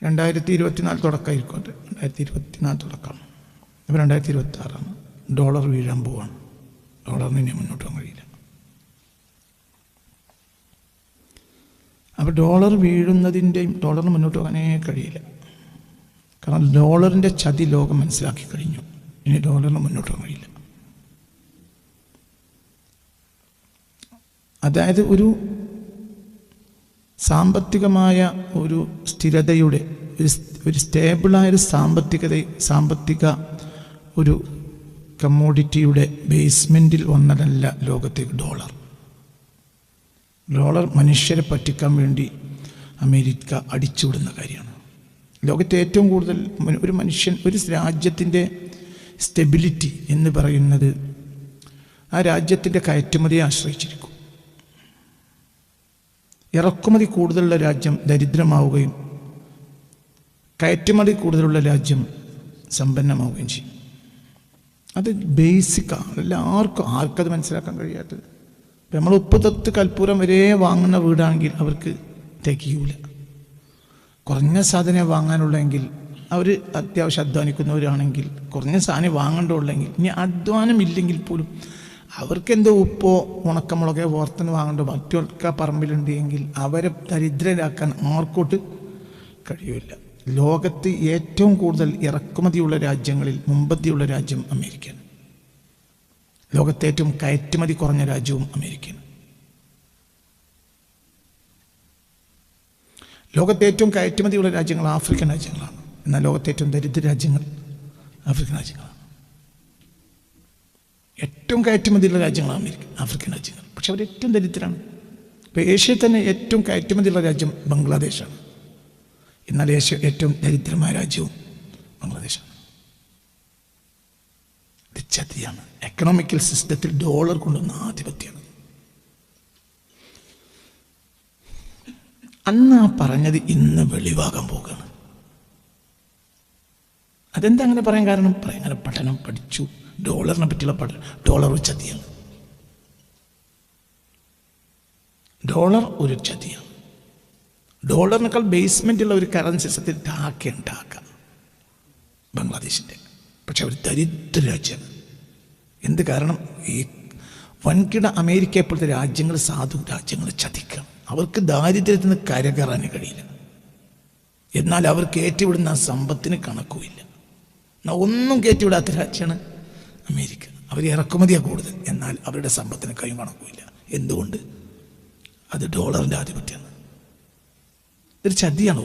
2024 തുടക്കമായിരിക്കും. അത് 2024 തുടക്കമാണ്. ഇപ്പോൾ 2026 ഡോളർ വീഴാൻ പോവാണ്. ഡോളറിന് ഇനി മുന്നോട്ട് പോകാൻ കഴിയില്ല. അപ്പോൾ ഡോളർ വീഴുന്നതിൻ്റെയും ഡോളറിന് മുന്നോട്ട് പോകാനേ കഴിയില്ല. കാരണം ഡോളറിൻ്റെ ചതി ലോകം മനസ്സിലാക്കി കഴിഞ്ഞു. ഇനി ഡോളറിന് മുന്നോട്ട് പോകാൻ കഴിയില്ല. അതായത് ഒരു സാമ്പത്തികമായ ഒരു സ്ഥിരതയുടെ ഒരു സ്റ്റേബിളായൊരു സാമ്പത്തിക ഒരു കമ്മോഡിറ്റിയുടെ ബേസ്മെൻറ്റിൽ വന്നതല്ല ലോകത്തേക്ക് ഡോളർ. മനുഷ്യരെ പറ്റിക്കാൻ വേണ്ടി അമേരിക്ക അടിച്ചുവിടുന്ന കാര്യമാണ്. ലോകത്തെ ഏറ്റവും കൂടുതൽ ഒരു രാജ്യത്തിൻ്റെ സ്റ്റെബിലിറ്റി എന്ന് പറയുന്നത് ആ രാജ്യത്തിൻ്റെ കയറ്റുമതിയെ ആശ്രയിച്ചിരിക്കും. ഇറക്കുമതി കൂടുതലുള്ള രാജ്യം ദരിദ്രമാവുകയും കയറ്റുമതി കൂടുതലുള്ള രാജ്യം സമ്പന്നമാവുകയും ചെയ്യും. അത് ബേസിക്കാണ്. ആർക്കത് മനസ്സിലാക്കാൻ കഴിയാത്തത്. നമ്മൾ ഉപ്പ് തൊട്ട് കൽപ്പൂരം വരെ വാങ്ങുന്ന വീടാണെങ്കിൽ അവർക്ക് തികയൂല. കുറഞ്ഞ സാധനം വാങ്ങാനുള്ളെങ്കിൽ അവർ അത്യാവശ്യം അധ്വാനിക്കുന്നവരാണെങ്കിൽ കുറഞ്ഞ സാധനം വാങ്ങേണ്ടതുള്ളെങ്കിൽ, ഇനി അധ്വാനം ഇല്ലെങ്കിൽ പോലും അവർക്കെന്തോ ഉപ്പോ ഉണക്കമുളകോ ഓർത്തുനിന്ന് വാങ്ങേണ്ടോ മറ്റൊക്കെ പറമ്പിലുണ്ട് എങ്കിൽ അവരെ ദരിദ്രരാക്കാൻ ആർക്കോട്ട് കഴിയില്ല. ലോകത്ത് ഏറ്റവും കൂടുതൽ ഇറക്കുമതിയുള്ള രാജ്യങ്ങളിൽ മുമ്പത്തിയുള്ള രാജ്യം അമേരിക്കയാണ്. ലോകത്തെ ഏറ്റവും കയറ്റുമതി കുറഞ്ഞ രാജ്യവും അമേരിക്കയാണ്. ലോകത്തെ ഏറ്റവും കയറ്റുമതിയുള്ള രാജ്യങ്ങൾ ആഫ്രിക്കൻ രാജ്യങ്ങളാണ്. എന്നാൽ ലോകത്തെ ഏറ്റവും ദരിദ്ര രാജ്യങ്ങൾ ആഫ്രിക്കൻ രാജ്യങ്ങളാണ്. ഏറ്റവും കയറ്റുമതിയുള്ള രാജ്യങ്ങളാണ് ആഫ്രിക്കൻ രാജ്യങ്ങൾ. പക്ഷെ അവർ ഏറ്റവും ദരിദ്രരാണ്. ഇപ്പോൾ ഏഷ്യയിൽ തന്നെ ഏറ്റവും കയറ്റുമതിയുള്ള രാജ്യം ബംഗ്ലാദേശാണ്. എന്നാൽ ഏറ്റവും ദരിദ്രമായ രാജ്യവും ബംഗ്ലാദേശാണ്. ഇത് ചതിയാണ്. എക്കണോമിക്കൽ സിസ്റ്റത്തിൽ ഡോളർ കൊണ്ടുവന്ന ആധിപത്യമാണ്. അന്ന് ആ പറഞ്ഞത് ഇന്ന് വെളിവാകാൻ പോകുകയാണ്. അതെന്താ അങ്ങനെ പറയാൻ കാരണം? അങ്ങനെ പഠനം പഠിച്ചു. ഡോളറിനെ പറ്റിയുള്ള ഡോളർ ഒരു ചതിയാണ്. ഡോളർ ഒരു ചതിയാണ്. ഡോളറിനേക്കാൾ ബേസ്മെൻറ്റുള്ള ഒരു കറൻസി സിസ്റ്റത്തിൽ ഢാക്ക ബംഗ്ലാദേശിൻ്റെ. പക്ഷെ അവർ ദരിദ്ര രാജ്യമാണ്. എന്ത് കാരണം? ഈ വൻകിട അമേരിക്ക പോലത്തെ രാജ്യങ്ങൾ രാജ്യങ്ങൾ ചതിക്കണം. അവർക്ക് ദാരിദ്ര്യത്തിൽ നിന്ന് കരകയറാൻ കഴിയില്ല. എന്നാൽ അവർ കയറ്റിവിടുന്ന സമ്പത്തിന് കണക്കുമില്ല. ഒന്നും കയറ്റിവിടാത്ത രാജ്യമാണ് അമേരിക്ക. അവർ ഇറക്കുമതിയാണ് കൂടുതൽ. എന്നാൽ അവരുടെ സമ്പത്തിന് കൈ കണക്കുമില്ല. എന്തുകൊണ്ട്? അത് ഡോളറിൻ്റെ ആധിപത്യമാണ്. ഇതൊരു ചതിയാണ്.